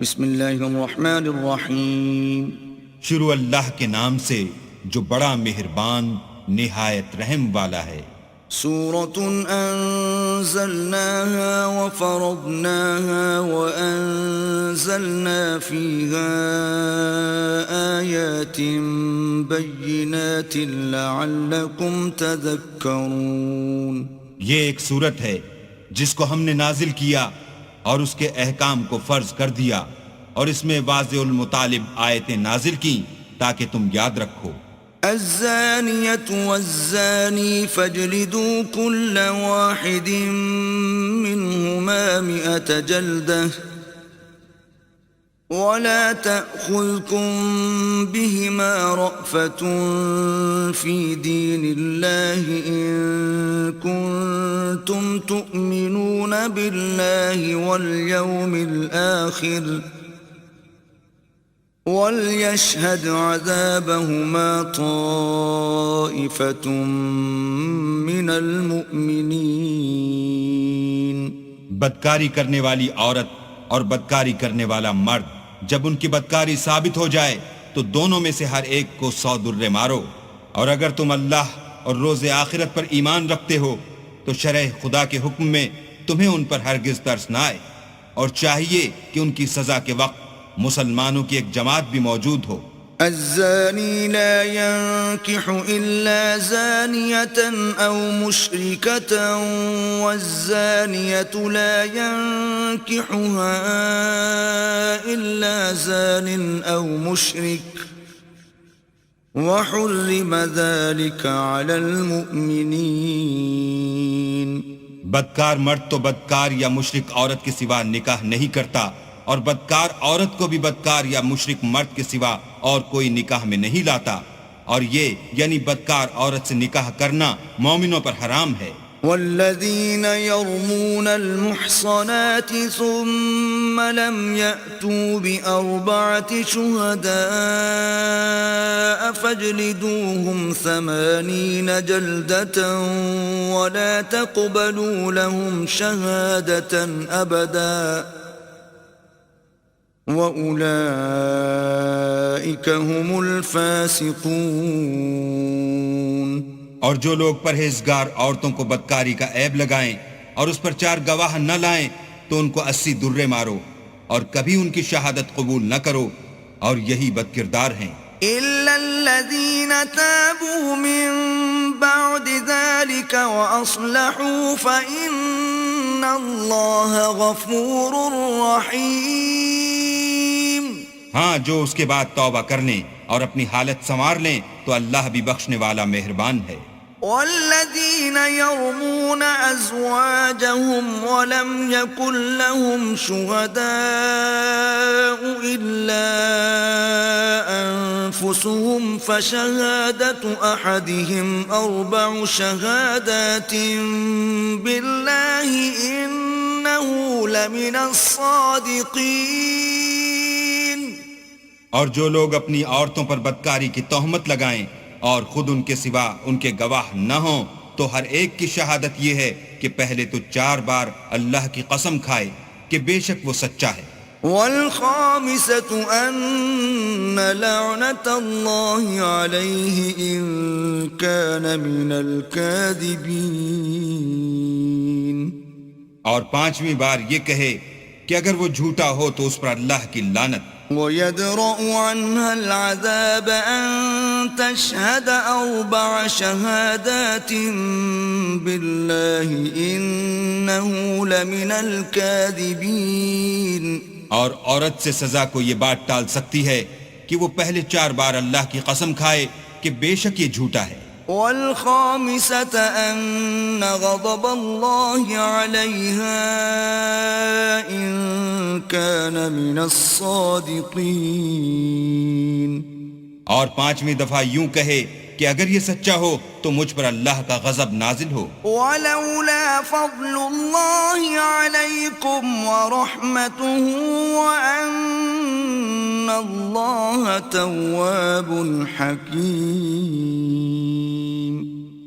بسم اللہ الرحمن الرحیم. شروع اللہ کے نام سے جو بڑا مہربان نہایت رحم والا ہے. سورة أنزلناها وفرضناها وأنزلنا فيها آيات بينات لعلكم تذكرون. یہ ایک سورت ہے جس کو ہم نے نازل کیا اور اس کے احکام کو فرض کر دیا اور اس میں واضح المطالب آیتیں نازل کی تاکہ تم یاد رکھو. الزانية والزاني فاجلدوا كل واحد منهما 100 جلدة ولا تأخذكم بهما رأفة في دين الله إن كنتم تؤمنون بالله واليوم الآخر وَلْيَشْهَدْ عَذَابَهُمَا طَائِفَةٌ مِّنَ الْمُؤْمِنِينَ. بدکاری کرنے والی عورت اور بدکاری کرنے والا مرد جب ان کی بدکاری ثابت ہو جائے تو دونوں میں سے ہر ایک کو 100 درے مارو. اور اگر تم اللہ اور روز آخرت پر ایمان رکھتے ہو تو شرع خدا کے حکم میں تمہیں ان پر ہرگز ترس نہ آئے، اور چاہیے کہ ان کی سزا کے وقت مسلمانوں کی ایک جماعت بھی موجود ہو. الزاني لا ينكح إلا زانية أو مشركة والزانية لا ينكحها إلا زان أو مشرك وحرم ذلك على المؤمنين. بدکار مرد تو بدکار یا مشرک عورت کے سوا نکاح نہیں کرتا، اور بدکار عورت کو بھی بدکار یا مشرک مرد کے سوا اور کوئی نکاح میں نہیں لاتا، اور یہ یعنی بدکار عورت سے نکاح کرنا مومنوں پر حرام ہے. والذین یرمون المحصنات ثم لم یأتوا بأربعة شهداء فاجلدوهم 80 جلدة ولا تقبلوا لهم شهادة أبدا وَأُولَئِكَ هُمُ الْفَاسِقُونَ. اور جو لوگ پرہیزگار عورتوں کو بدکاری کا عیب لگائیں اور اس پر 4 گواہ نہ لائیں تو ان کو 80 درے مارو اور کبھی ان کی شہادت قبول نہ کرو، اور یہی بدکردار ہیں. إِلَّا الَّذِينَ تَابُوا مِن بَعْدِ ذَلِكَ وَأَصْلَحُوا فَإِنَّ اللَّهَ غَفُورٌ رَّحِيمٌ. ہاں، جو اس کے بعد توبہ کر لیں اور اپنی حالت سنوار لیں تو اللہ بھی بخشنے والا مہربان ہے. والذین یرمون ازواجهم ولم یکن لهم شهداء الا انفسهم فشهادة احدهم 4 شهادات بالله انه لمن الصادقین. اور جو لوگ اپنی عورتوں پر بدکاری کی تہمت لگائیں اور خود ان کے سوا ان کے گواہ نہ ہوں تو ہر ایک کی شہادت یہ ہے کہ پہلے تو 4 بار اللہ کی قسم کھائے کہ بے شک وہ سچا ہے. والخامسة أن لعنة الله عليه إن كان من الكاذبين. اور 5ویں بار یہ کہے کہ اگر وہ جھوٹا ہو تو اس پر اللہ کی لعنت. وَيَدْرَأُ عَنْهَا الْعَذَابَ أَن تَشْهَدَ 4 شهادات بِاللَّهِ إِنَّهُ لَمِنَ الْكَاذِبِينَ. اور عورت سے سزا کو یہ بات ٹال سکتی ہے کہ وہ پہلے 4 بار اللہ کی قسم کھائے کہ بے شک یہ جھوٹا ہے. والخامسة أن غضب الله عليها إن كان من الصادقين. اور 5ویں دفعہ یوں کہے کہ اگر یہ سچا ہو تو مجھ پر اللہ کا غضب نازل ہو. ولولا فضل الله عليكم ورحمته وأن الله تواب حكيم.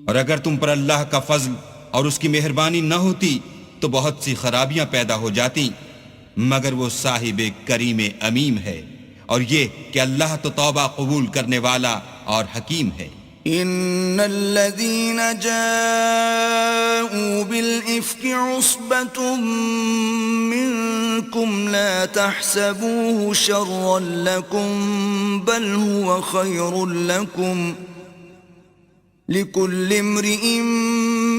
اور اگر تم پر اللہ کا فضل اور اس کی مہربانی نہ ہوتی تو بہت سی خرابیاں پیدا ہو جاتی، مگر وہ صاحب کریم امیم ہے، اور یہ کہ اللہ تو توبہ قبول کرنے والا اور حکیم ہے۔ إن الذين جاءوا بالإفك عصبة منكم لا تحسبوه شرا لكم بل هو خير لكم لكل امرئ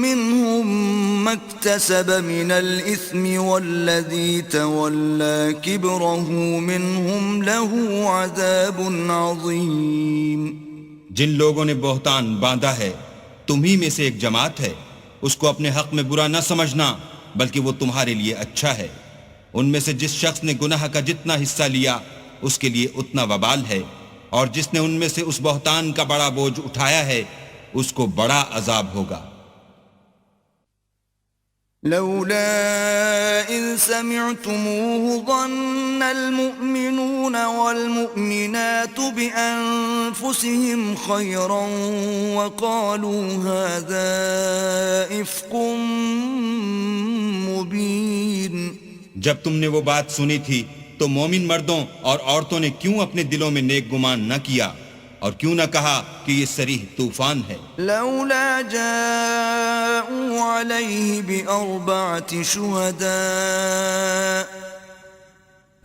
منهم ما اكتسب من الإثم والذي تولى كبره منهم له عذاب عظيم۔ جن لوگوں نے بہتان باندھا ہے تمہی میں سے ایک جماعت ہے، اس کو اپنے حق میں برا نہ سمجھنا بلکہ وہ تمہارے لیے اچھا ہے۔ ان میں سے جس شخص نے گناہ کا جتنا حصہ لیا اس کے لیے اتنا وبال ہے، اور جس نے ان میں سے اس بہتان کا بڑا بوجھ اٹھایا ہے اس کو بڑا عذاب ہوگا۔ لولا إذ سمعتموه ظن المؤمنون والمؤمنات بأنفسهم خيرا وقالوا هذا إفك مبين۔ جب تم نے وہ بات سنی تھی تو مومن مردوں اور عورتوں نے کیوں اپنے دلوں میں نیک گمان نہ کیا اور کیوں نہ کہا کہ یہ صریح طوفان ہے؟ لولا جاءوا عليه بأربعة شهداء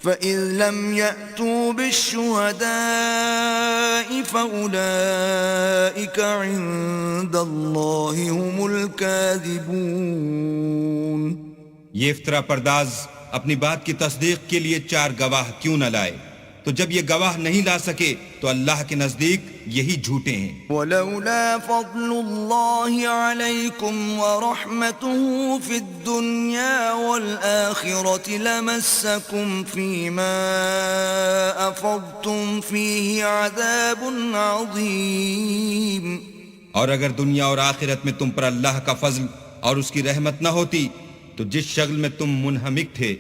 فإذ لم يأتوا بالشهداء فأولئك عند الله هم الكاذبون۔ یہ افطرا پرداز اپنی بات کی تصدیق کے لیے 4 گواہ کیوں نہ لائے؟ تو جب یہ گواہ نہیں لا سکے تو اللہ کے نزدیک یہی جھوٹے ہیں۔ ولولا فضل الله عليكم ورحمته في الدنيا والآخرة لمسكم فيما أفضتم فيه عذاب عظيم۔ اور اگر دنیا اور آخرت میں تم پر اللہ کا فضل اور اس کی رحمت نہ ہوتی تو جس شغل میں تم منہمک تھے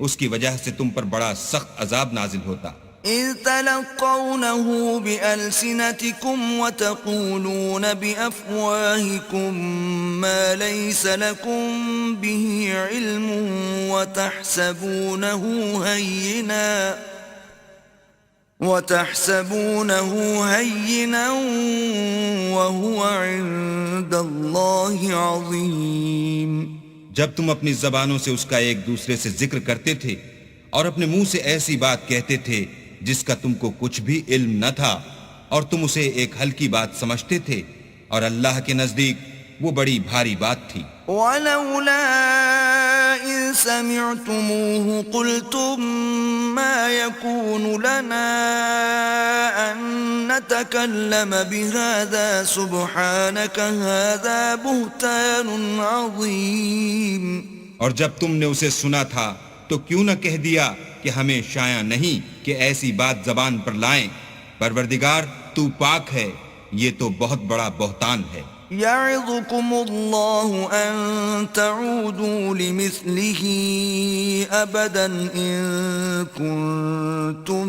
اس کی وجہ سے تم پر بڑا سخت عذاب نازل ہوتا۔ إذ تلقونه بألسنتكم وتقولون بأفواهكم ما ليس لكم به علم وتحسبونه هينا وهو عند الله عظيم۔ جب تم اپنی زبانوں سے اس کا ایک دوسرے سے ذکر کرتے تھے اور اپنے منہ سے ایسی بات کہتے تھے جس کا تم کو کچھ بھی علم نہ تھا اور تم اسے ایک ہلکی بات سمجھتے تھے، اور اللہ کے نزدیک وہ بڑی بھاری بات تھی۔ وَلَوْلَا إِذْ سَمِعْتُمُوهُ قُلْتُمْ مَا يَكُونُ لَنَا أَن نَّتَكَلَّمَ بِهَذَا سُبْحَانَكَ هَذَا بُهْتَانٌ عَظِيمٌ۔ اور جب تم نے اسے سنا تھا تو کیوں نہ کہہ دیا کہ ہمیں شایع نہیں کہ ایسی بات زبان پر لائیں، پروردگار تو پاک ہے، یہ تو بہت بڑا بہتان ہے۔ يعظكم الله أن تعودوا لمثله أبدا إن كنتم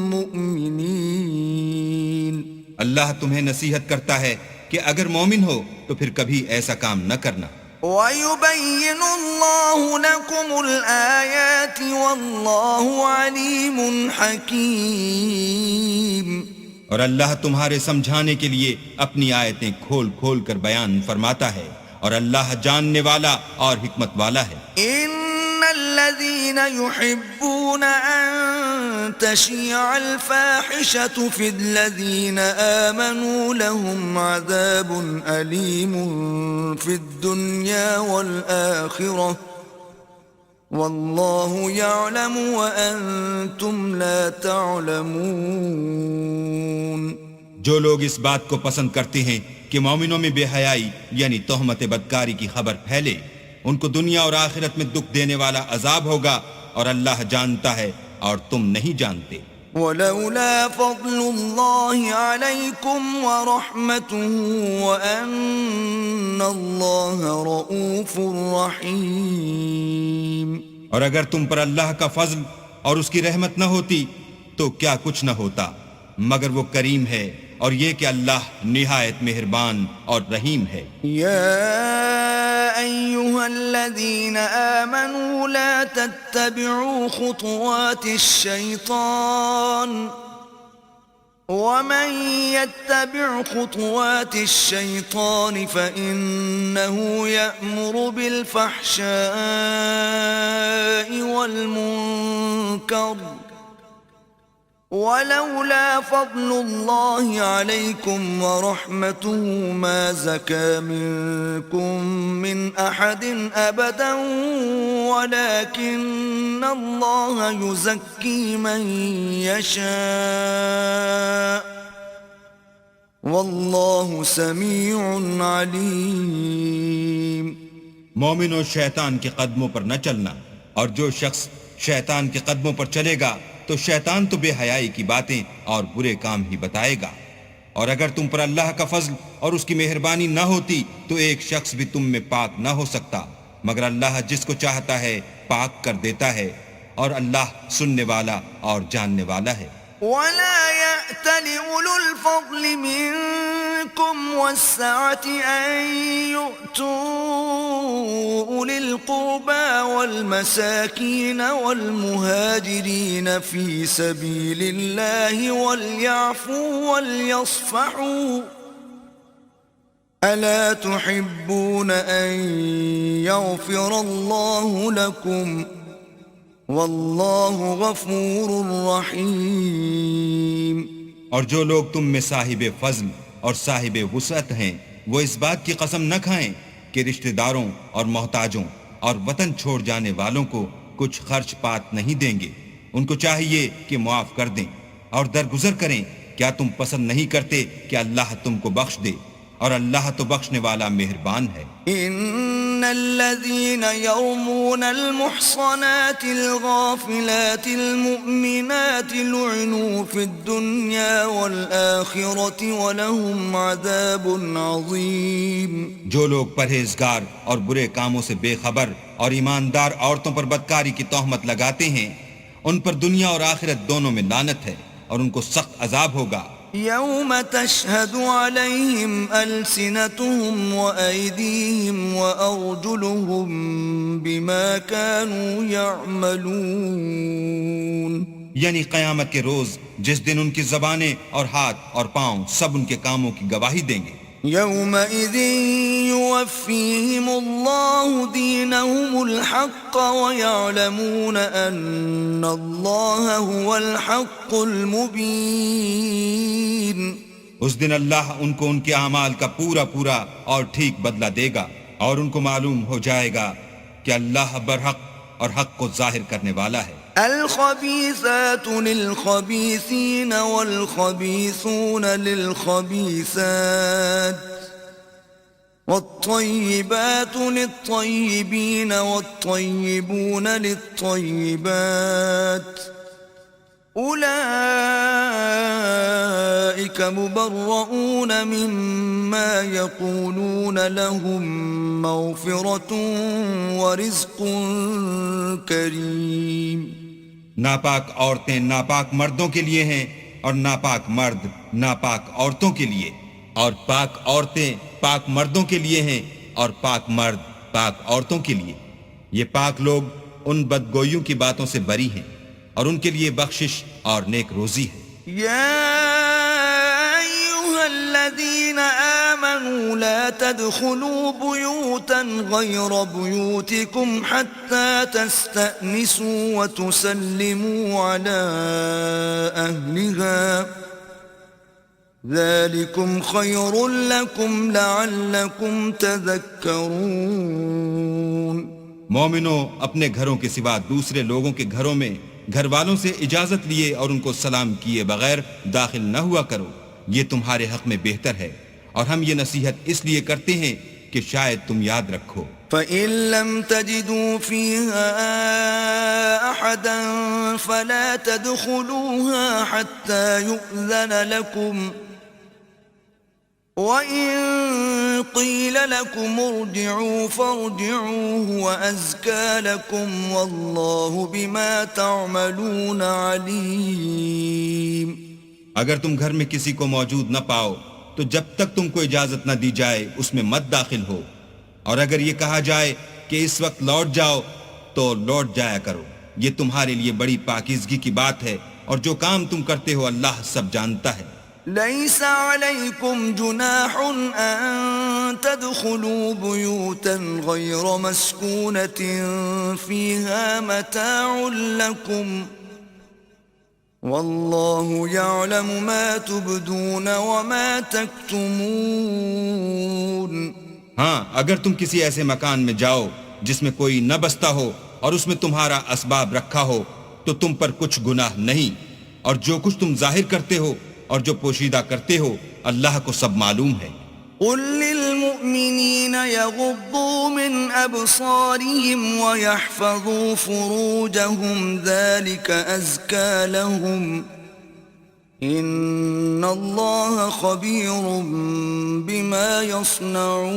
مؤمنين۔ اللہ تمہیں نصیحت کرتا ہے کہ اگر مومن ہو تو پھر کبھی ایسا کام نہ کرنا۔ وَيُبَيِّنُ اللَّهُ لَكُمُ الْآيَاتِ وَاللَّهُ عَلِيمٌ حَكِيمٌ۔ اور اللہ تمہارے سمجھانے کے لیے اپنی آیتیں کھول کھول کر بیان فرماتا ہے، اور اللہ جاننے والا اور حکمت والا ہے۔ إِنَّ الَّذِينَ يُحِبُّونَ أَن تَشِيعَ الْفَاحِشَةُ فِي الَّذِينَ آمَنُوا لَهُمْ عَذَابٌ أَلِيمٌ فِي الدُّنْيَا وَالْآخِرَةِ واللہ یعلم وانتم لا تعلمون۔ جو لوگ اس بات کو پسند کرتے ہیں کہ مومنوں میں بے حیائی یعنی تہمت بدکاری کی خبر پھیلے، ان کو دنیا اور آخرت میں دکھ دینے والا عذاب ہوگا، اور اللہ جانتا ہے اور تم نہیں جانتے۔ ولولا فضل الله عليكم ورحمته وأن الله رؤوف رحيم۔ اور اگر تم پر اللہ کا فضل اور اس کی رحمت نہ ہوتی تو کیا کچھ نہ ہوتا، مگر وہ کریم ہے، اور یہ کہ اللہ نہایت مہربان اور رحیم ہے۔ یا أيها الذين آمنوا لا تتبعوا خطوات الشيطان ومن يتبع خطوات الشيطان فإنه يأمر بالفحشاء والمنكر ولولا فضل الله عليكم ورحمته ما زكى منكم من أحد أبدا ولكن الله يزكي من يشاء والله سميع عليم. مومنو شیطان کے قدموں پر نہ چلنا، اور جو شخص شیطان کے قدموں پر چلے گا تو شیطان تو بے حیائی کی باتیں اور برے کام ہی بتائے گا. اور اگر تم پر اللہ کا فضل اور اس کی مہربانی نہ ہوتی تو ایک شخص بھی تم میں پاک نہ ہو سکتا، مگر اللہ جس کو چاہتا ہے پاک کر دیتا ہے، اور اللہ سننے والا اور جاننے والا ہے. ولا يأتل أولو الفضل منكم والسعة أن يؤتوا أولي القربى والمساكين والمهاجرين في سبيل الله وليعفوا وليصفحوا ألا تحبون أن يغفر الله لكم واللہ غفور رحیم. اور جو لوگ تم میں صاحب فضل اور صاحب وسعت ہیں وہ اس بات کی قسم نہ کھائیں کہ رشتہ داروں اور محتاجوں اور وطن چھوڑ جانے والوں کو کچھ خرچ پات نہیں دیں گے. ان کو چاہیے کہ معاف کر دیں اور درگزر کریں. کیا تم پسند نہیں کرتے کہ اللہ تم کو بخش دے؟ اور اللہ تو بخشنے والا مہربان ہے. ان الذين يرمون المحصنات الغافلات المؤمنات لعنوا في الدنيا والآخرة ولهم عذاب عظيم. جو لوگ پرہیزگار اور برے کاموں سے بے خبر اور ایماندار عورتوں پر بدکاری کی تہمت لگاتے ہیں ان پر دنیا اور آخرت دونوں میں لعنت ہے اور ان کو سخت عذاب ہوگا. يوم تشهد عليهم ألسنتهم وأيديهم وأرجلهم بما كانوا يعملون. یعنی قیامت کے روز جس دن ان کی زبانیں اور ہاتھ اور پاؤں سب ان کے کاموں کی گواہی دیں گے. يومئذ يوفيهم الله دينهم الحق ويعلمون أن الله هو الحق المبين. اس دن اللہ ان کو ان کے اعمال کا پورا پورا اور ٹھیک بدلہ دے گا اور ان کو معلوم ہو جائے گا کہ اللہ برحق اور حق کو ظاہر کرنے والا ہے. الخبيثات للخبيثين والخبيثون للخبيثات والطيبات للطيبين والطيبون للطيبات أولئك مبرؤون مما يقولون لهم مغفرة ورزق كريم. ناپاک عورتیں ناپاک مردوں کے لیے ہیں اور ناپاک مرد ناپاک عورتوں کے لیے، اور پاک عورتیں پاک مردوں کے لیے ہیں اور پاک مرد پاک عورتوں کے لیے. یہ پاک لوگ ان بدگوئیوں کی باتوں سے بری ہیں اور ان کے لیے بخشش اور نیک روزی ہے. الذين آمنوا لا تدخلوا بيوتا غير بيوتكم حتى تستأنسوا وتسلموا على أهلها ذلكم خير لكم لعلكم تذكرون. مومنو اپنے گھروں کے سوا دوسرے لوگوں کے گھروں میں گھر والوں سے اجازت لیے اور ان کو سلام کیے بغیر داخل نہ ہوا کرو، یہ تمہارے حق میں بہتر ہے، اور ہم یہ نصیحت اس لیے کرتے ہیں کہ شاید تم یاد رکھو. فَإِن لَّمْ تَجِدُوا فِيهَا أَحَدًا فَلَا تَدْخُلُوهَا حَتَّى يُؤْذَنَ لَكُمْ وَإِن قِيلَ لَكُمْ ارْجِعُوا فَارْجِعُوا هُوَ أَزْكَىٰ لَكُمْ وَاللَّهُ بِمَا تَعْمَلُونَ عَلِيمٌ. اگر تم گھر میں کسی کو موجود نہ پاؤ تو جب تک تم کو اجازت نہ دی جائے اس میں مت داخل ہو، اور اگر یہ کہا جائے کہ اس وقت لوٹ جاؤ تو لوٹ جایا کرو، یہ تمہارے لیے بڑی پاکیزگی کی بات ہے، اور جو کام تم کرتے ہو اللہ سب جانتا ہے۔ ليس عليكم جناح أن تدخلوا بيوتا غير مسكونة فيها متاع لكم والله يعلم ما تبدون وما تكتمون۔ ہاں، اگر تم کسی ایسے مکان میں جاؤ جس میں کوئی نہ بستا ہو اور اس میں تمہارا اسباب رکھا ہو تو تم پر کچھ گناہ نہیں، اور جو کچھ تم ظاہر کرتے ہو اور جو پوشیدہ کرتے ہو اللہ کو سب معلوم ہے۔ قل للمؤمنين يغضوا من أبصارهم ويحفظوا فروجهم ذلك أزكى لهم إن الله خبير بما يصنعون۔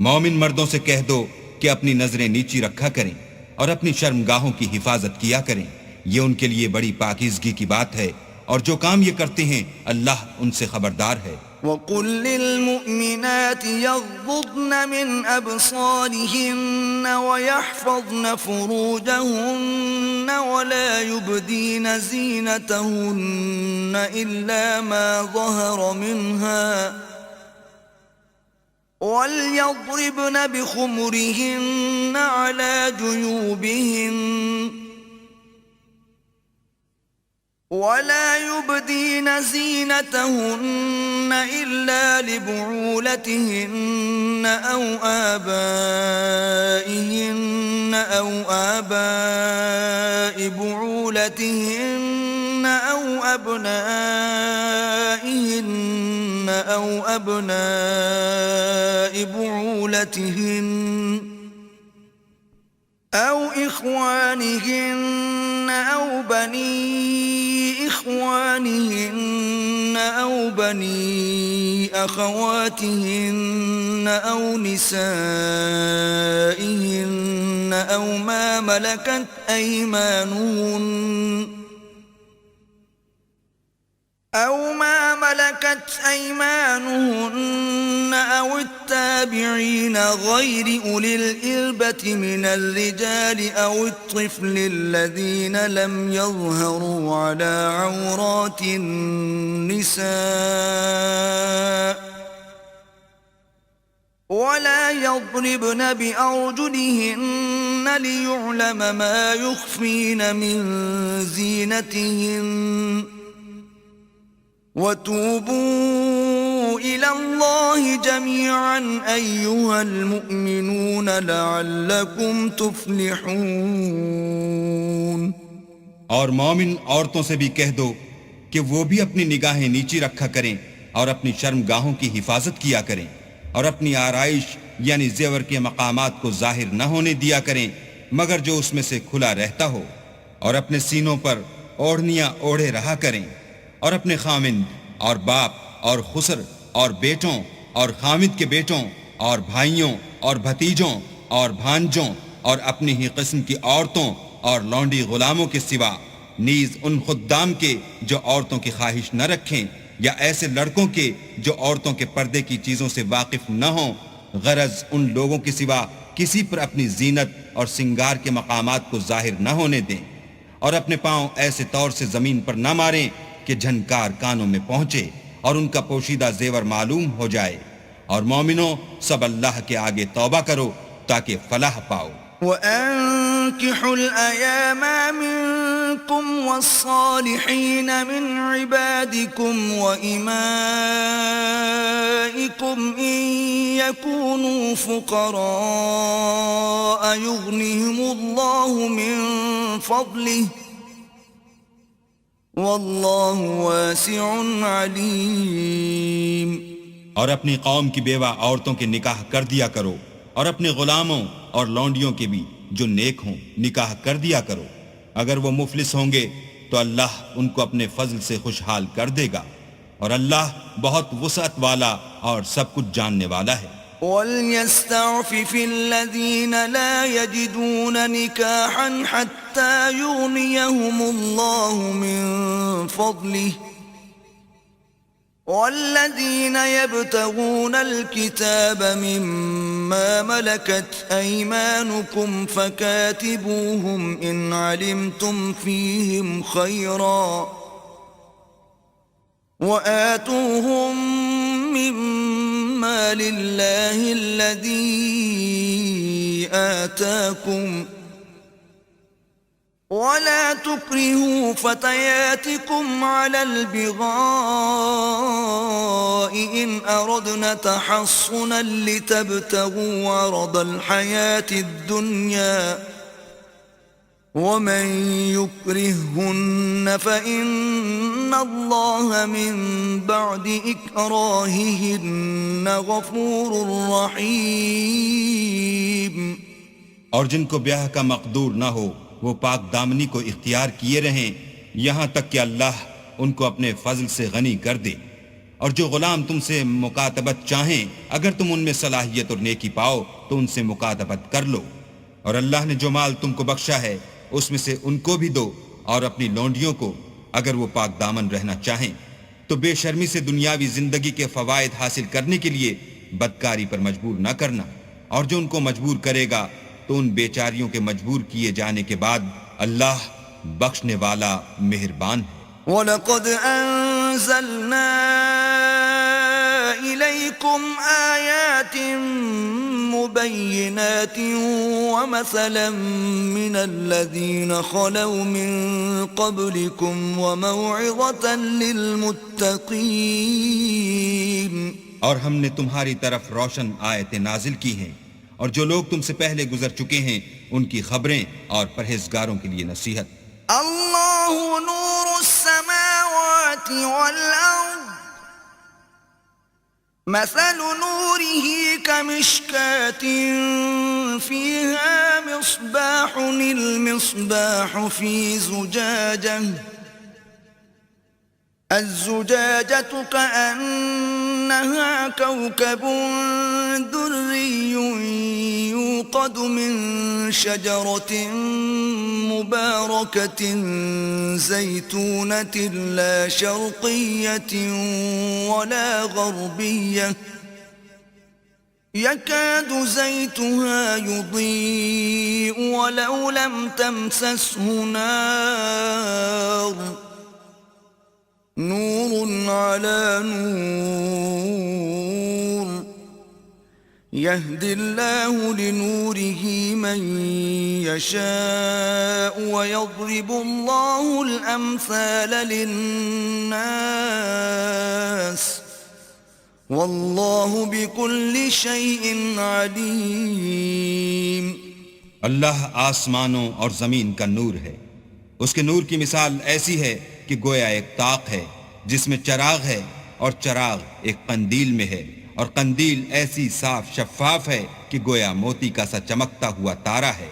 مومن مردوں سے کہہ دو کہ اپنی نظریں نیچی رکھا کریں اور اپنی شرمگاہوں کی حفاظت کیا کریں، یہ ان کے لیے بڑی پاکیزگی کی بات ہے، اور جو کام یہ کرتے ہیں اللہ ان سے خبردار ہے۔ وَقُلْ لِلْمُؤْمِنَاتِ يَغْضُضْنَ مِنْ أَبْصَارِهِنَّ وَيَحْفَظْنَ فُرُوجَهُنَّ وَلَا يُبْدِينَ زِينَتَهُنَّ إِلَّا مَا ظَهَرَ مِنْهَا وَلْيَضْرِبْنَ بِخُمُرِهِنَّ عَلَى جُيُوبِهِنَّ ولا يبدين زينتهن إلا لبعولتهن أو آبائهن أو آباء بعولتهن أو أبنائهن أو أبناء بعولتهن أو إخوانهن أو بني إخوانهن أو بني أخواتهن أو نسائهن أو ما ملكت أيمانهن أو التابعين غير أولي الإربة من الرجال أو الطفل الذين لم يظهروا على عورات النساء ولا يضربن بأرجلهن ليعلم ما يخفين من زينتهن وتوبوا إلى الله جميعا أيها المؤمنون لعلكم تفلحون۔ اور مومن عورتوں سے بھی کہہ دو کہ وہ بھی اپنی نگاہیں نیچی رکھا کریں اور اپنی شرمگاہوں کی حفاظت کیا کریں، اور اپنی آرائش یعنی زیور کے مقامات کو ظاہر نہ ہونے دیا کریں مگر جو اس میں سے کھلا رہتا ہو، اور اپنے سینوں پر اوڑھنیاں اوڑھے رہا کریں، اور اپنے خامند اور باپ اور خسر اور بیٹوں اور خامد کے بیٹوں اور بھائیوں اور بھتیجوں اور بھانجوں اور اپنی ہی قسم کی عورتوں اور لونڈی غلاموں کے سوا، نیز ان خدام کے جو عورتوں کی خواہش نہ رکھیں، یا ایسے لڑکوں کے جو عورتوں کے پردے کی چیزوں سے واقف نہ ہوں، غرض ان لوگوں کے سوا کسی پر اپنی زینت اور سنگار کے مقامات کو ظاہر نہ ہونے دیں، اور اپنے پاؤں ایسے طور سے زمین پر نہ ماریں کہ جھنکار کانوں میں پہنچے اور ان کا پوشیدہ زیور معلوم ہو جائے، اور مومنوں سب اللہ کے آگے توبہ کرو تاکہ فلاح پاؤ۔ وَأَنكِحُوا الْأَيَامَ مِنكُمْ وَالصَّالِحِينَ مِنْ عِبَادِكُمْ وَإِمَائِكُمْ إِنْ يَكُونُوا فُقَرَاءَ يُغْنِهِمُ اللَّهُ مِنْ فَضْلِهِ وَاللَّهُ وَاسِعٌ عَلِيمٌ۔ اور اپنی قوم کی بیوہ عورتوں کے نکاح کر دیا کرو، اور اپنے غلاموں اور لونڈیوں کے بھی جو نیک ہوں نکاح کر دیا کرو، اگر وہ مفلس ہوں گے تو اللہ ان کو اپنے فضل سے خوشحال کر دے گا، اور اللہ بہت وسعت والا اور سب کچھ جاننے والا ہے۔ وَلْيَسْتَعْفِفِ الَّذِينَ لَا يَجِدُونَ نِكَاحًا حَتَّى يُغْنِيَهُمُ اللَّهُ مِنْ فَضْلِهِ والذين يبتغون الكتاب مما ملكت أيمانكم فكاتبوهم إن علمتم فيهم خيرا وآتوهم مما لله الذي آتاكم ولا تكرهوا فتياتكم على البغاء إن أردنا تحصنا لتبتغوا عرض الحياة الدنيا ومن يكرههن فإن الله من بعد إكراههن غفور رحيم. اور جن کو بیاہ کا مقدور نہ ہو وہ پاک دامنی کو اختیار کیے رہیں یہاں تک کہ اللہ ان کو اپنے فضل سے غنی کر دے. اور جو غلام تم سے مکاتبت چاہیں اگر تم ان میں صلاحیت اور نیکی پاؤ تو ان سے مکاتبت کر لو. اور اللہ نے جو مال تم کو بخشا ہے اس میں سے ان کو بھی دو اور اپنی لونڈیوں کو اگر وہ پاک دامن رہنا چاہیں. تو بے شرمی سے دنیاوی زندگی کے فوائد حاصل کرنے کے لیے بدکاری پر مجبور نہ کرنا. اور جو ان کو مجبور کرے گا تو ان بیچاریوں کے مجبور کیے جانے کے بعد اللہ بخشنے والا مہربان ہے. وَلَقَدْ أَنزَلْنَا إِلَيْكُمْ آيَاتٍ مُبَيِّنَاتٍ وَمَثَلًا مِّنَ الَّذِينَ خَلَوْا مِن قَبْلِكُمْ وَمَوْعِظَةً لِّلْمُتَّقِينَ. اور ہم نے تمہاری طرف روشن آیتیں نازل کی ہیں اور جو لوگ تم سے پہلے گزر چکے ہیں ان کی خبریں اور پرہیزگاروں کے لیے نصیحت. اللہ نور السماوات والارض مثل نوره كمشكاة فيها مصباح المصباح في زجاجة الزجاجة كأنها كوكب دري يوقد من شجرة مباركة زيتونة لا شرقية ولا غربية يكاد زيتها يضيء ولو لم تمسسه نار نور على نور يهدي الله لنوره من يشاء ويضرب الله الأمثال للناس والله بكل شيء عليم. اللہ آسمانوں اور زمین کا نور ہے. اس کے نور کی مثال ایسی ہے کہ گویا ایک طاق ہے جس میں چراغ ہے اور چراغ ایک قندیل میں ہے اور قندیل ایسی صاف شفاف ہے کہ گویا موتی کا سا چمکتا ہوا تارا ہے.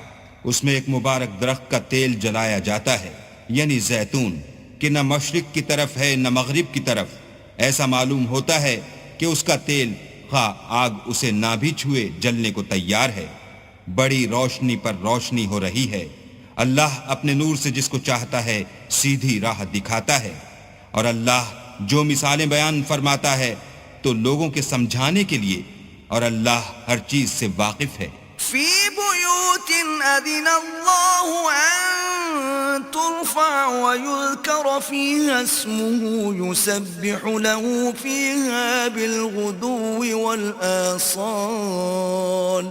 اس میں ایک مبارک درخت کا تیل جلایا جاتا ہے یعنی زیتون کہ نہ مشرق کی طرف ہے نہ مغرب کی طرف. ایسا معلوم ہوتا ہے کہ اس کا تیل خواہ آگ اسے نہ بھی چھوئے جلنے کو تیار ہے. بڑی روشنی پر روشنی ہو رہی ہے. اللہ اپنے نور سے جس کو چاہتا ہے سیدھی راہ دکھاتا ہے. اور اللہ جو مثالیں بیان فرماتا ہے تو لوگوں کے سمجھانے کے لیے اور اللہ ہر چیز سے واقف ہے. فی بیوت اذن اللہ ان ترفع ویذکر فیہا اسمہ یسبح له فیہا بالغدو والآصال.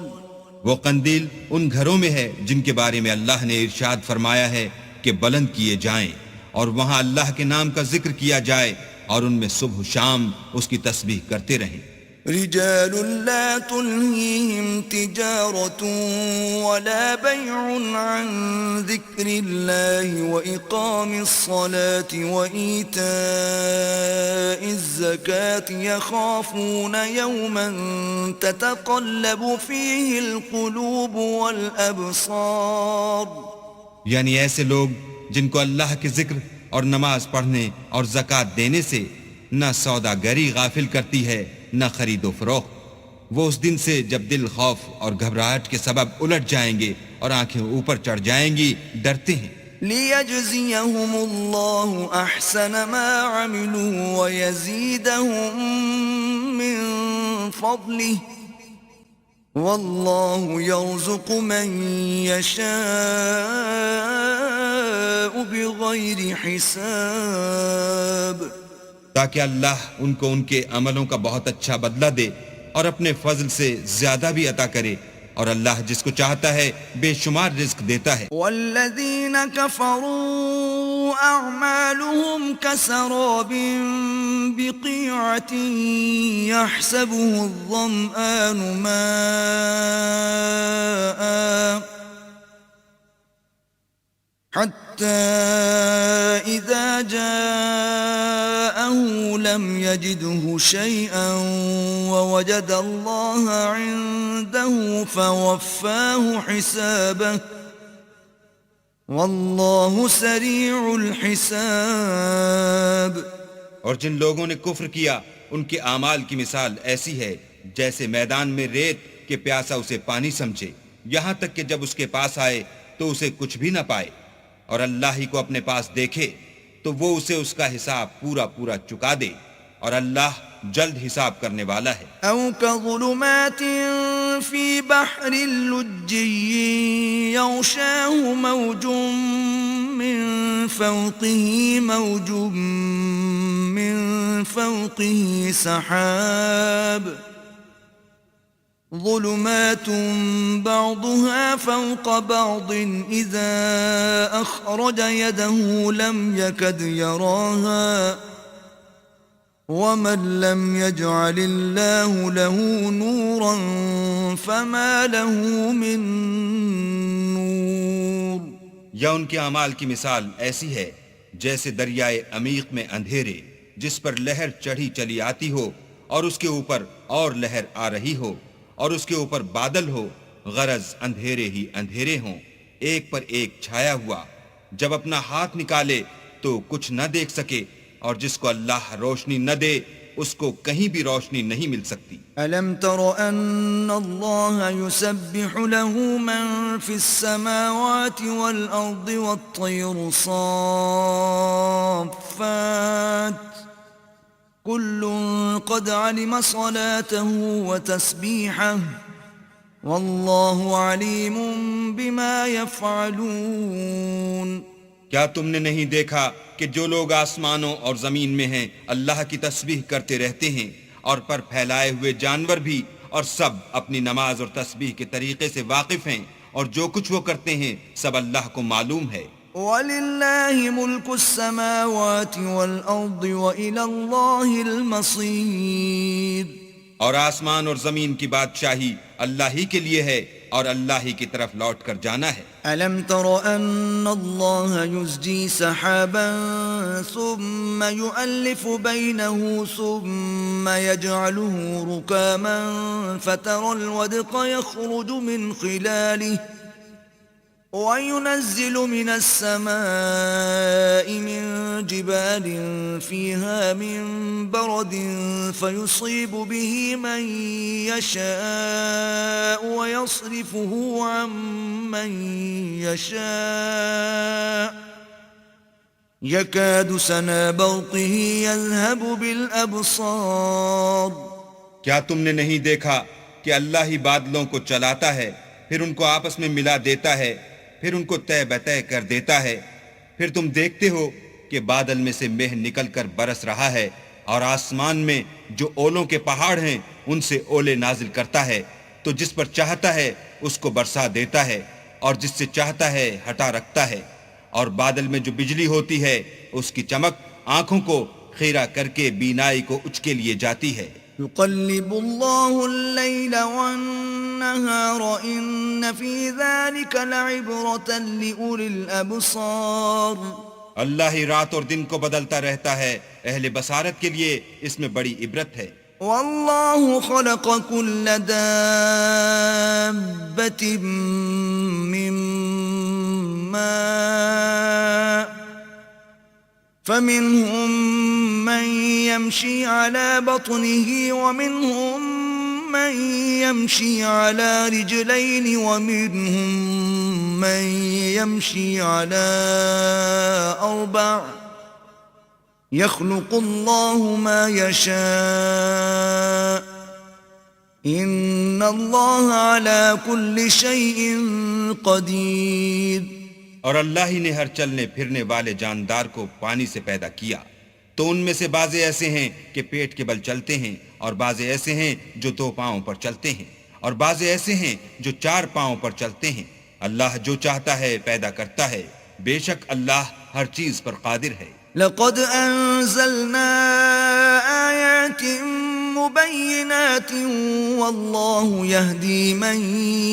وہ قندیل ان گھروں میں ہے جن کے بارے میں اللہ نے ارشاد فرمایا ہے کہ بلند کیے جائیں اور وہاں اللہ کے نام کا ذکر کیا جائے اور ان میں صبح و شام اس کی تسبیح کرتے رہیں. رجال لا تلهيهم تجارة ولا بيع عن ذكر الله وإقام الصلاة وإيتاء الزكاة يخافون يوما تتقلب فيه القلوب والأبصار. یعنی ایسے لوگ جن کو اللہ کے ذکر اور نماز پڑھنے اور زکوٰۃ دینے سے نہ سوداگری غافل کرتی ہے نہ خرید و فروخت. وہ اس دن سے جب دل خوف اور گھبراہٹ کے سبب الٹ جائیں گے اور آنکھیں اوپر چڑھ جائیں گی ڈرتے ہیں. ليجزيهم الله أحسن ما عملوا ويزيدهم من فضله والله يرزق من يشاء بغير حساب. تاکہ اللہ ان کو ان کے عملوں کا بہت اچھا بدلہ دے اور اپنے فضل سے زیادہ بھی عطا کرے، اور اللہ جس کو چاہتا ہے بے شمار رزق دیتا ہے. والذین کفروا اعمالهم كسراب بقيعة يحسبه الظمآن ماء حتى إذا جاءه لم يجده شيئا ووجد الله عنده فوفاه حسابه والله سريع الحساب. اور جن لوگوں نے کفر کیا ان کے اعمال کی مثال ایسی ہے جیسے میدان میں ریت کہ پیاسا اسے پانی سمجھے، یہاں تک کہ جب اس کے پاس آئے تو اسے کچھ بھی نہ پائے، اور اللہ ہی کو اپنے پاس دیکھے تو وہ اسے اس کا حساب پورا پورا چکا دے، اور اللہ جلد حساب کرنے والا ہے. او كظلمات في بحر اللجي يغشاه موج من فوقه موج من فوقه سحاب ظلمات بعضها فوق بعض إذا أخرج يده لم يكد يراها ومن لم يجعل الله له نورا فما له من نور. یا ان کے اعمال کی مثال ایسی ہے جیسے دریائے عمیق میں اندھیرے جس پر لہر چڑھی چلی آتی ہو اور اس کے اوپر اور لہر آ رہی ہو اور اس کے اوپر بادل ہو، غرض اندھیرے ہی اندھیرے ہوں، ایک پر ایک چھایا ہوا، جب اپنا ہاتھ نکالے تو کچھ نہ دیکھ سکے، اور جس کو اللہ روشنی نہ دے اس کو کہیں بھی روشنی نہیں مل سکتی. ألم تر أن الله يسبح له من في السماوات والأرض والطير صافات كل قد علم صلاته وتسبيحه والله عليم بما يفعلون. کیا تم نے نہیں دیکھا کہ جو لوگ آسمانوں اور زمین میں ہیں اللہ کی تسبیح کرتے رہتے ہیں، اور پر پھیلائے ہوئے جانور بھی، اور سب اپنی نماز اور تسبیح کے طریقے سے واقف ہیں، اور جو کچھ وہ کرتے ہیں سب اللہ کو معلوم ہے. وَلِلَّهِ مُلْكُ السَّمَاوَاتِ وَالْأَرْضِ وَإِلَى اللَّهِ الْمَصِيرُ. اور آسمان اور زمین کی بادشاہی اللہ ہی کے لیے ہے، اور اللہ ہی کی طرف لوٹ کر جانا ہے. أَلَمْ تَرَ أَنَّ اللَّهَ يُزْجِي سَحَابًا ثُمَّ يُؤَلِّفُ بَيْنَهُ ثُمَّ يَجْعَلُهُ رُكَامًا فَتَرَى الْوَدْقَ يَخْرُجُ مِنْ خِلَالِهِ وَيُنَزِّلُ مِنَ السَّمَاءِ مِنْ جِبَالٍ فِيهَا مِنْ بَرَدٍ فَيُصِيبُ بِهِ مَنْ يَشَاءُ وَيَصْرِفُهُ عَنْ مَنْ يَشَاءُ يَكَادُ سَنَا بَرْقِهِ يَذْهَبُ بِالْأَبْصَارِ. کیا تم نے نہیں دیکھا کہ اللہ ہی بادلوں کو چلاتا ہے، پھر ان کو آپس میں ملا دیتا ہے، پھر ان کو طے بطے کر دیتا ہے، پھر تم دیکھتے ہو کہ بادل میں سے مہ نکل کر برس رہا ہے، اور آسمان میں جو اولوں کے پہاڑ ہیں ان سے اولے نازل کرتا ہے، تو جس پر چاہتا ہے اس کو برسا دیتا ہے، اور جس سے چاہتا ہے ہٹا رکھتا ہے. اور بادل میں جو بجلی ہوتی ہے اس کی چمک آنکھوں کو خیرہ کر کے بینائی کو اچکے لیے جاتی ہے. يقلب الله الليل والنهار إن في ذلك لعبرة لأولي الأبصار. اللہ ہی رات اور دن کو بدلتا رہتا ہے، اہل بصارت کے لیے اس میں بڑی عبرت ہے. والله خلق كل دابة من ماء فمنهم من يمشي على بطنه ومنهم من يمشي على رجلين ومنهم من يمشي على أربع يخلق الله ما يشاء إن الله على كل شيء قدير. اور اللہ ہی نے ہر چلنے پھرنے والے جاندار کو پانی سے پیدا کیا، تو ان میں سے بعض ایسے ہیں کہ پیٹ کے بل چلتے ہیں، اور بعض ایسے ہیں جو 2 پاؤں پر چلتے ہیں، اور بعض ایسے ہیں جو 4 پاؤں پر چلتے ہیں. اللہ جو چاہتا ہے پیدا کرتا ہے، بے شک اللہ ہر چیز پر قادر ہے. لقد أنزلنا آيات مبينات والله يهدي من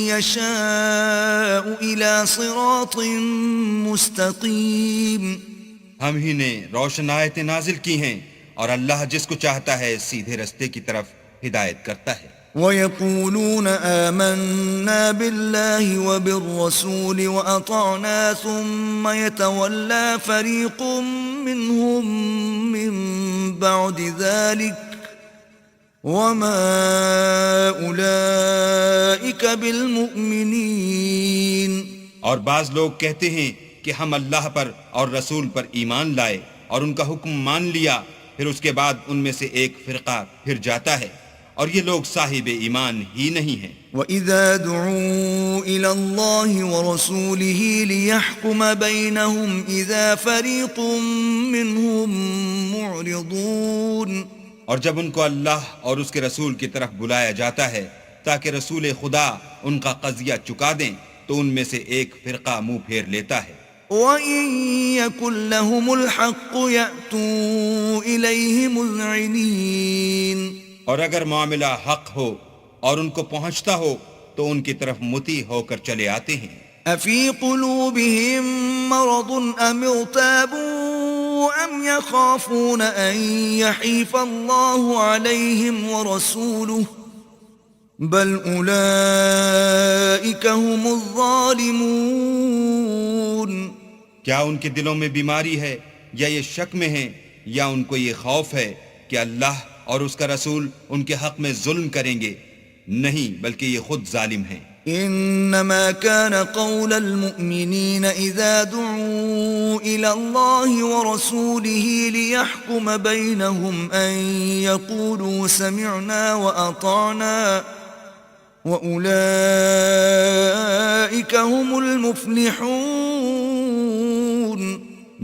يشاء إلى صراط مستقيم. ہم ہی نے روشن آیتیں نازل کی ہیں، اور اللہ جس کو چاہتا ہے سیدھے رستے کی طرف ہدایت کرتا ہے. ويقولون آمنا بالله وبالرسول وأطعنا ثم يتولى فريق منهم من بعد ذلك وما أولئك بالمؤمنين. اور بعض لوگ کہتے ہیں کہ ہم اللہ پر اور رسول پر ایمان لائے اور ان کا حکم مان لیا، پھر اس کے بعد ان میں سے ایک فرقہ پھر جاتا ہے، اور یہ لوگ صاحب ایمان ہی نہیں ہیں. وَإِذَا دُعُوا إِلَى اللَّهِ وَرَسُولِهِ لِيَحْكُمَ بَيْنَهُمْ إِذَا فَرِيقٌ مِّنْهُمْ مُعْرِضُونَ. اور جب ان کو اللہ اور اس کے رسول کی طرف بلایا جاتا ہے تاکہ رسول خدا ان کا قضیہ چکا دیں، تو ان میں سے ایک فرقہ منہ پھیر لیتا ہے. وَإِن يَكُن لَّهُمُ الْحَقُّ يَأْتُوا إِلَيْهِ مُذْعِنِينَ. اور اگر معاملہ حق ہو اور ان کو پہنچتا ہو تو ان کی طرف مطیع ہو کر چلے آتے ہیں. أَفِي قُلُوبِهِم مَّرَضٌ أَمِ ارْتَابُوا أَمْ يَخَافُونَ أَن يَحِيفَ اللَّهُ عَلَيْهِمْ وَرَسُولُهُ بَلْ أُولَئِكَ هُمُ الظَّالِمُونَ. کیا ان کے دلوں میں بیماری ہے یا یہ شک میں ہیں یا ان کو یہ خوف ہے کہ اللہ اور اس کا رسول ان کے حق میں ظلم کریں گے؟ نہیں، بلکہ یہ خود ظالم ہیں. انما كان قول المؤمنين اذا دعوا الى الله ورسوله ليحكم بينهم ان يقولوا سمعنا واطعنا واولئك هم المفلحون.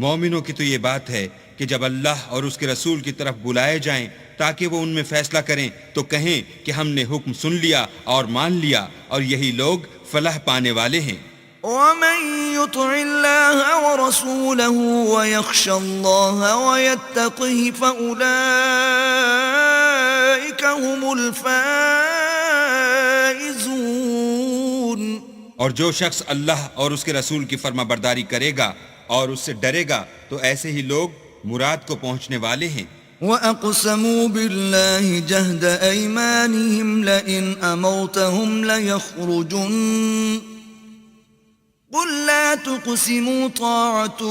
مومنوں کی تو یہ بات ہے کہ جب اللہ اور اس کے رسول کی طرف بلائے جائیں تاکہ وہ ان میں فیصلہ کریں تو کہیں کہ ہم نے حکم سن لیا اور مان لیا، اور یہی لوگ فلاح پانے والے ہیں. ومن يطع الله ورسوله ويخشى الله ويتقه فأولئك هم الفائزون. اور جو شخص اللہ اور اس کے رسول کی فرما برداری کرے گا اور اس سے ڈرے گا تو ایسے ہی لوگ مراد کو پہنچنے والے ہیں. وَأَقْسَمُوا بِاللَّهِ جَهْدَ أَيْمَانِهِمْ لَئِنْ أَمَرْتَهُمْ لَيَخْرُجُنَّ قُلْ لَا تُقْسِمُوا طَاعَةٌ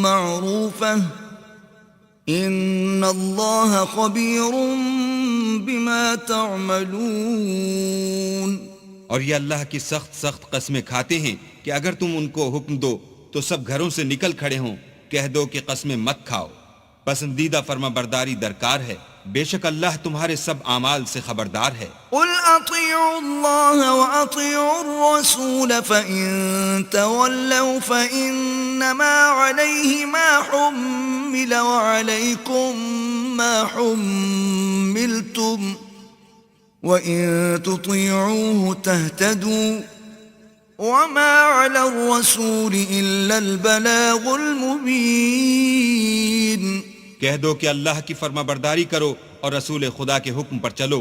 مَّعْرُوفَةٌ إِنَّ اللَّهَ خَبِيرٌ بِمَا تَعْمَلُونَ. اور یہ اللہ کی سخت قسمیں کھاتے ہیں کہ اگر تم ان کو حکم دو تو سب گھروں سے نکل کھڑے ہوں. کہہ دو کہ قسمیں مت کھاؤ، پسندیدہ فرما برداری درکار ہے، بے شک اللہ تمہارے سب اعمال سے خبردار ہے. قل اطیعوا اللہ واطیعوا الرسول فإن تولوا فإنما علیہ ما حمل وعلیکم ما حملتم وإن تطیعوه تهتدوا وما على الرسول إلا البلاغ المبين. کہہ دو کہ اللہ کی فرما برداری کرو اور رسول خدا کے حکم پر چلو.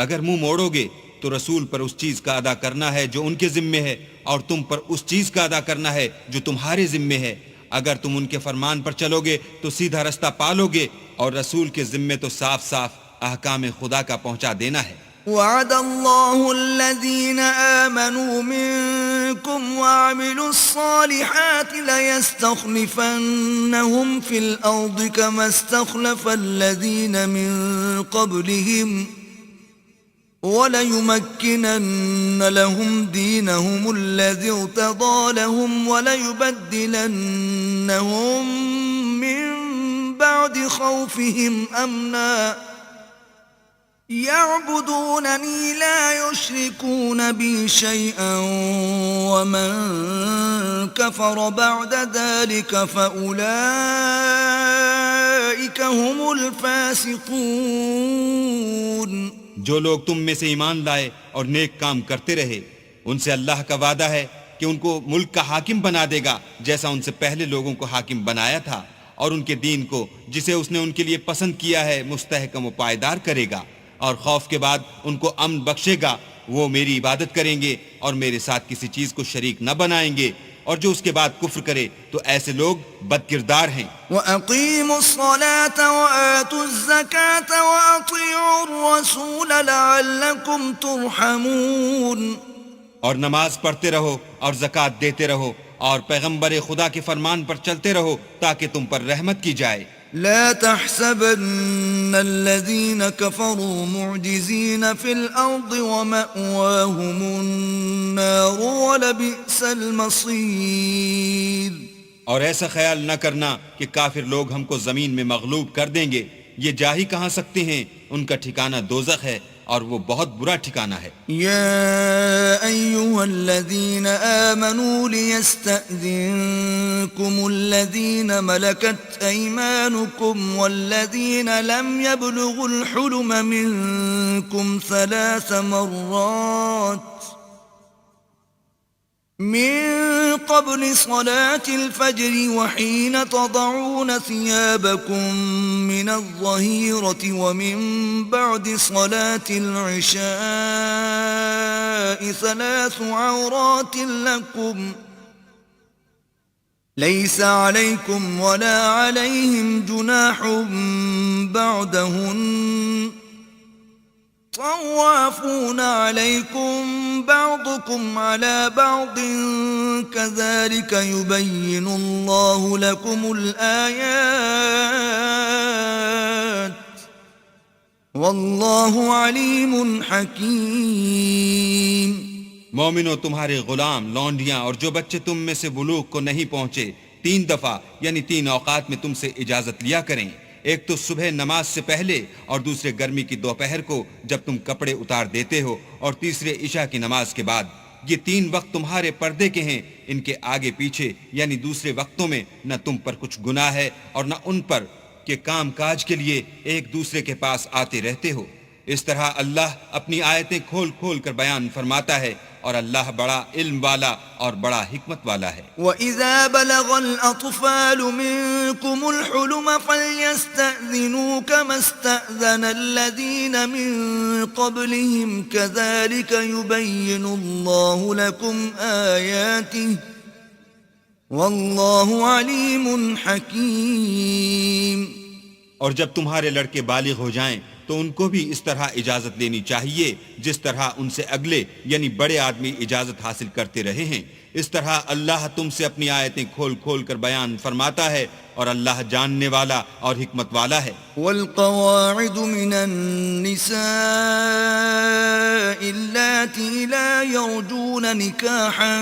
اگر منہ موڑو گے تو رسول پر اس چیز کا ادا کرنا ہے جو ان کے ذمے ہے، اور تم پر اس چیز کا ادا کرنا ہے جو تمہارے ذمے ہے. اگر تم ان کے فرمان پر چلو گے تو سیدھا رستہ پالو گے، اور رسول کے ذمے تو صاف احکام خدا کا پہنچا دینا ہے. وعد الله الذين آمنوا منكم وعملوا الصالحات ليستخلفنهم في الأرض كما استخلف الذين من قبلهم وَلَيُمَكِّنَنَّ لَهُمْ دِينَهُمُ الَّذِي ارْتَضَىٰ لَهُمْ وَلَيُبَدِّلَنَّهُم مِّن بَعْدِ خَوْفِهِمْ أَمْنًا يَعْبُدُونَنِي لَا يُشْرِكُونَ بِي شَيْئًا وَمَن كَفَرَ بَعْدَ ذَلِكَ فَأُولَٰئِكَ هُمُ الْفَاسِقُونَ۔ جو لوگ تم میں سے ایمان لائے اور نیک کام کرتے رہے ان سے اللہ کا وعدہ ہے کہ ان کو ملک کا حاکم بنا دے گا جیسا ان سے پہلے لوگوں کو حاکم بنایا تھا، اور ان کے دین کو جسے اس نے ان کے لیے پسند کیا ہے مستحکم و پائیدار کرے گا، اور خوف کے بعد ان کو امن بخشے گا۔ وہ میری عبادت کریں گے اور میرے ساتھ کسی چیز کو شریک نہ بنائیں گے، اور جو اس کے بعد کفر کرے تو ایسے لوگ بد کردار ہیں۔ وَأَقِيمُوا الصَّلَاةَ وَآتُوا الزَّكَاةَ وَأَطِيعُوا الرَّسُولَ لَعَلَّكُمْ تُرْحَمُونَ۔ اور نماز پڑھتے رہو اور زکوٰۃ دیتے رہو اور پیغمبر خدا کے فرمان پر چلتے رہو تاکہ تم پر رحمت کی جائے۔ لا تحسبن الذين كفروا معجزين في الأرض ومأواهم النار ولبئس المصير۔ اور ایسا خیال نہ کرنا کہ کافر لوگ ہم کو زمین میں مغلوب کر دیں گے، یہ جا ہی کہاں سکتے ہیں، ان کا ٹھکانہ دوزخ ہے اور وہ بہت برا ٹھکانہ ہے۔ يا أيها الذين آمنوا ليستأذنكم الذين ملكت أيمانكم والذين لم يبلغوا الحلم منكم 3 مرات من قبل صلاة الفجر وحين تضعون ثيابكم من الظهيرة ومن بعد صلاة العشاء 3 عورات لكم ليس عليكم ولا عليهم جناح بعدهن طوافون عليكم بعضكم على بعض كذلك يبين الله لكم الآيات والله عليم حكيم۔ مومنو، تمہارے غلام، لونڈیاں اور جو بچے تم میں سے بلوغ کو نہیں پہنچے 3 دفعہ یعنی 3 اوقات میں تم سے اجازت لیا کریں، ایک تو صبح نماز سے پہلے اور دوسرے گرمی کی دوپہر کو جب تم کپڑے اتار دیتے ہو، اور تیسرے عشاء کی نماز کے بعد۔ یہ 3 وقت تمہارے پردے کے ہیں، ان کے آگے پیچھے یعنی دوسرے وقتوں میں نہ تم پر کچھ گناہ ہے اور نہ ان پر کہ کام کاج کے لیے ایک دوسرے کے پاس آتے رہتے ہو۔ اس طرح اللہ اپنی آیتیں کھول کھول کر بیان فرماتا ہے، اور اللہ بڑا علم والا اور بڑا حکمت والا ہے۔ وَإِذَا بَلَغَ الْأَطْفَالُ مِنكُمُ الْحُلُمَ فَلْيَسْتَأْذِنُوا كَمَا اسْتَأْذَنَ الَّذِينَ مِن قَبْلِهِمْ كَذَلِكَ يُبَيِّنُ اللَّهُ لَكُمْ آيَاتِهِ وَاللَّهُ عَلِيمٌ حَكِيمٌ۔ اور جب تمہارے لڑکے بالغ ہو جائیں تو ان کو بھی اس طرح اجازت لینی چاہیے جس طرح ان سے اگلے یعنی بڑے آدمی اجازت حاصل کرتے رہے ہیں۔ اس طرح اللہ تم سے اپنی آیتیں کھول کھول کر بیان فرماتا ہے، اور اللہ جاننے والا اور حکمت والا ہے۔ والقواعد من النساء اللاتي لا يرجون نكاحا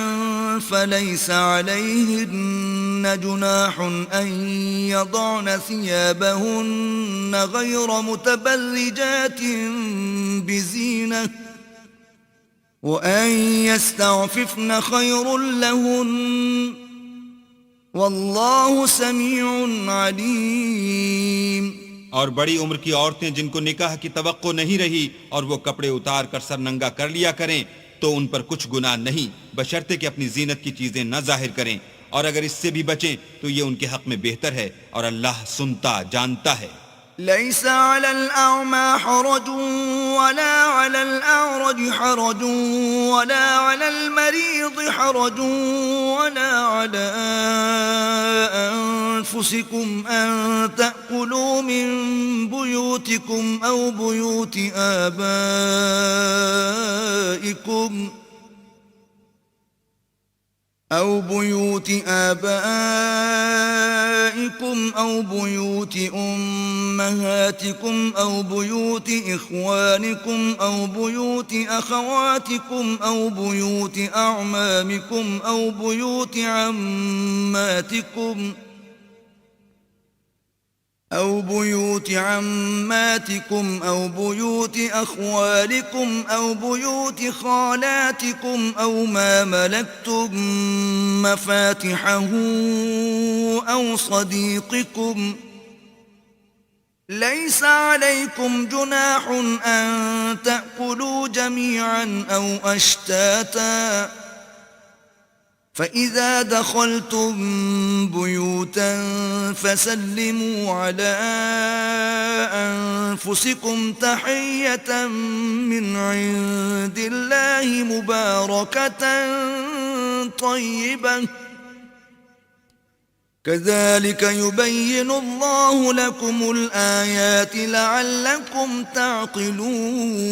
فليس عليهن جناح أن يضعن ثيابهن غير متبرجات بزينة وأن يستعففن خير لهن واللہ سمیع علیم۔ اور بڑی عمر کی عورتیں جن کو نکاح کی توقع نہیں رہی اور وہ کپڑے اتار کر سر ننگا کر لیا کریں تو ان پر کچھ گناہ نہیں، بشرطے کہ اپنی زینت کی چیزیں نہ ظاہر کریں، اور اگر اس سے بھی بچیں تو یہ ان کے حق میں بہتر ہے، اور اللہ سنتا جانتا ہے۔ ليس على الأعمى حرج ولا على الأعرج حرج ولا على المريض حرج ولا على أنفسكم أن تأكلوا من بيوتكم أو بيوت آبائكم، أو بيوت آبائكم أو بيوت أمهاتكم أو بيوت إخوانكم أو بيوت أخواتكم أو بيوت أعمامكم أو بيوت عماتكم أو بيوت أخوالكم أو بيوت خالاتكم أو ما ملكتم مفاتحه أو صديقكم. ليس عليكم جناح أن تأكلوا جميعا أو أشتاتا، فإذا دخلتم بيوتا فسلموا على أنفسكم تحية من عند الله مباركة طيبة كذلك يبين الله لكم الآيات لعلكم تعقلون.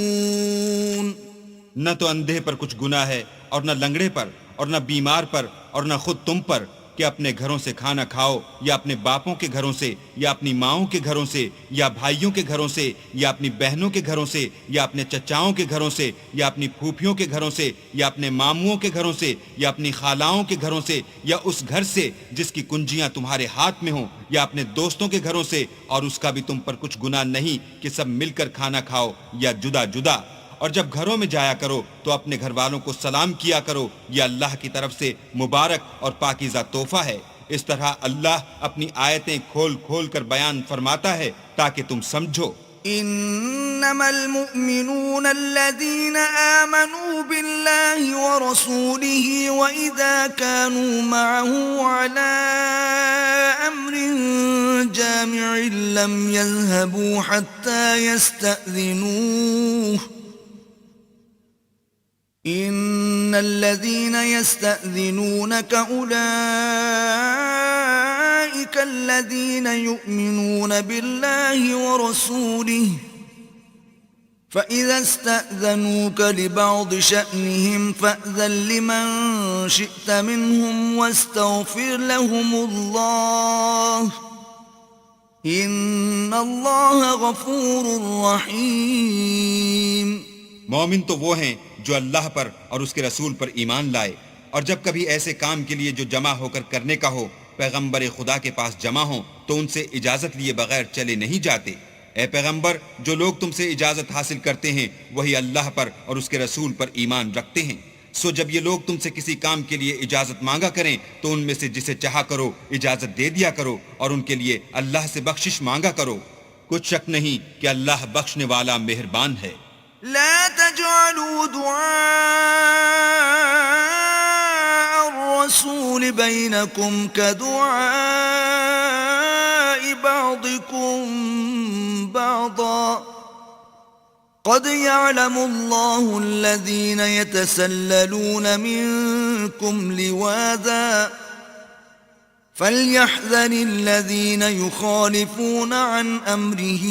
نہ تو اندھے پر کچھ گناہ ہے اور نہ لنگڑے پر اور نہ بیمار پر اور نہ خود تم پر کہ اپنے گھروں سے کھانا کھاؤ یا اپنے باپوں کے گھروں سے یا اپنی ماؤں کے گھروں سے یا بھائیوں کے گھروں سے یا اپنی بہنوں کے گھروں سے یا اپنے چچاؤں کے گھروں سے یا اپنی پھوپھیوں کے گھروں سے یا اپنے ماموں کے گھروں سے یا اپنی خالاؤں کے گھروں سے یا اس گھر سے جس کی کنجیاں تمہارے ہاتھ میں ہوں یا اپنے دوستوں کے گھروں سے، اور اس کا بھی تم پر کچھ گناہ نہیں کہ سب مل کر کھانا کھاؤ یا جدا جدا. اور جب گھروں میں جایا کرو تو اپنے گھر والوں کو سلام کیا کرو، یہ اللہ کی طرف سے مبارک اور پاکیزہ تحفہ ہے. اس طرح اللہ اپنی آیتیں کھول کھول کر بیان فرماتا ہے تاکہ تم سمجھو. انما المؤمنون الذين آمنوا بالله ورسوله واذا كانوا معه على امر جامع لم يذهبوا حتى يستأذنوه. ان الذين يستأذنونك اولئك الذين يؤمنون بالله ورسوله فإذا استأذنوك لبعض شأنهم فأذن لمن شئت منهم واستغفر لهم الله ان اللہ غفور رحیم. مومن تو وہ ہیں جو اللہ پر اور اس کے رسول پر ایمان لائے، اور جب کبھی ایسے کام کے لیے جو جمع ہو کر کرنے کا ہو پیغمبر خدا کے پاس جمع ہوں تو ان سے اجازت لیے بغیر چلے نہیں جاتے. اے پیغمبر، جو لوگ تم سے اجازت حاصل کرتے ہیں وہی اللہ پر اور اس کے رسول پر ایمان رکھتے ہیں. سو جب یہ لوگ تم سے کسی کام کے لیے اجازت مانگا کریں تو ان میں سے جسے چاہا کرو اجازت دے دیا کرو، اور ان کے لیے اللہ سے بخشش مانگا کرو. کچھ شک نہیں کہ اللہ بخشنے والا مہربان ہے. لا تجعلوا دعاء الرسول بينكم كدعاء بعضكم بعضا قد يعلم الله الذين يتسللون منكم لواذا فليحذر الذين يخالفون عن أمره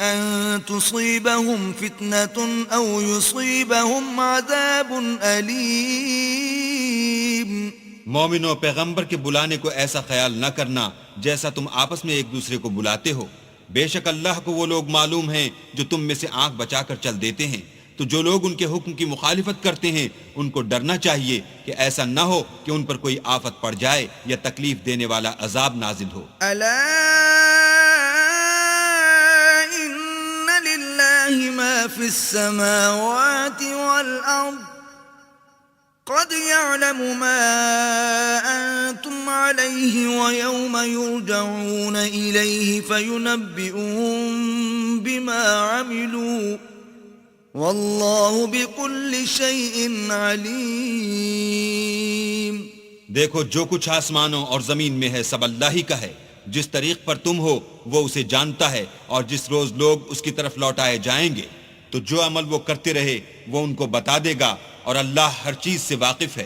أن تصيبهم فتنة أو يصيبهم عذاب أليم. مومنوں، پیغمبر کے بلانے کو ایسا خیال نہ کرنا جیسا تم آپس میں ایک دوسرے کو بلاتے ہو. بے شک اللہ کو وہ لوگ معلوم ہیں جو تم میں سے آنکھ بچا کر چل دیتے ہیں. تو جو لوگ ان کے حکم کی مخالفت کرتے ہیں ان کو ڈرنا چاہیے کہ ایسا نہ ہو کہ ان پر کوئی آفت پڑ جائے یا تکلیف دینے والا عذاب نازل ہو. الا ان للہ ما فی السماوات والارض قد يعلم ما انتم علیہ ویوم یرجعون الیہ فینبئون بما عملوا واللہ بكل شیء علیم. دیکھو، جو کچھ آسمانوں اور زمین میں ہے سب اللہ ہی کا ہے. جس طریق پر تم ہو وہ اسے جانتا ہے، اور جس روز لوگ اس کی طرف لوٹائے جائیں گے تو جو عمل وہ کرتے رہے وہ ان کو بتا دے گا، اور اللہ ہر چیز سے واقف ہے.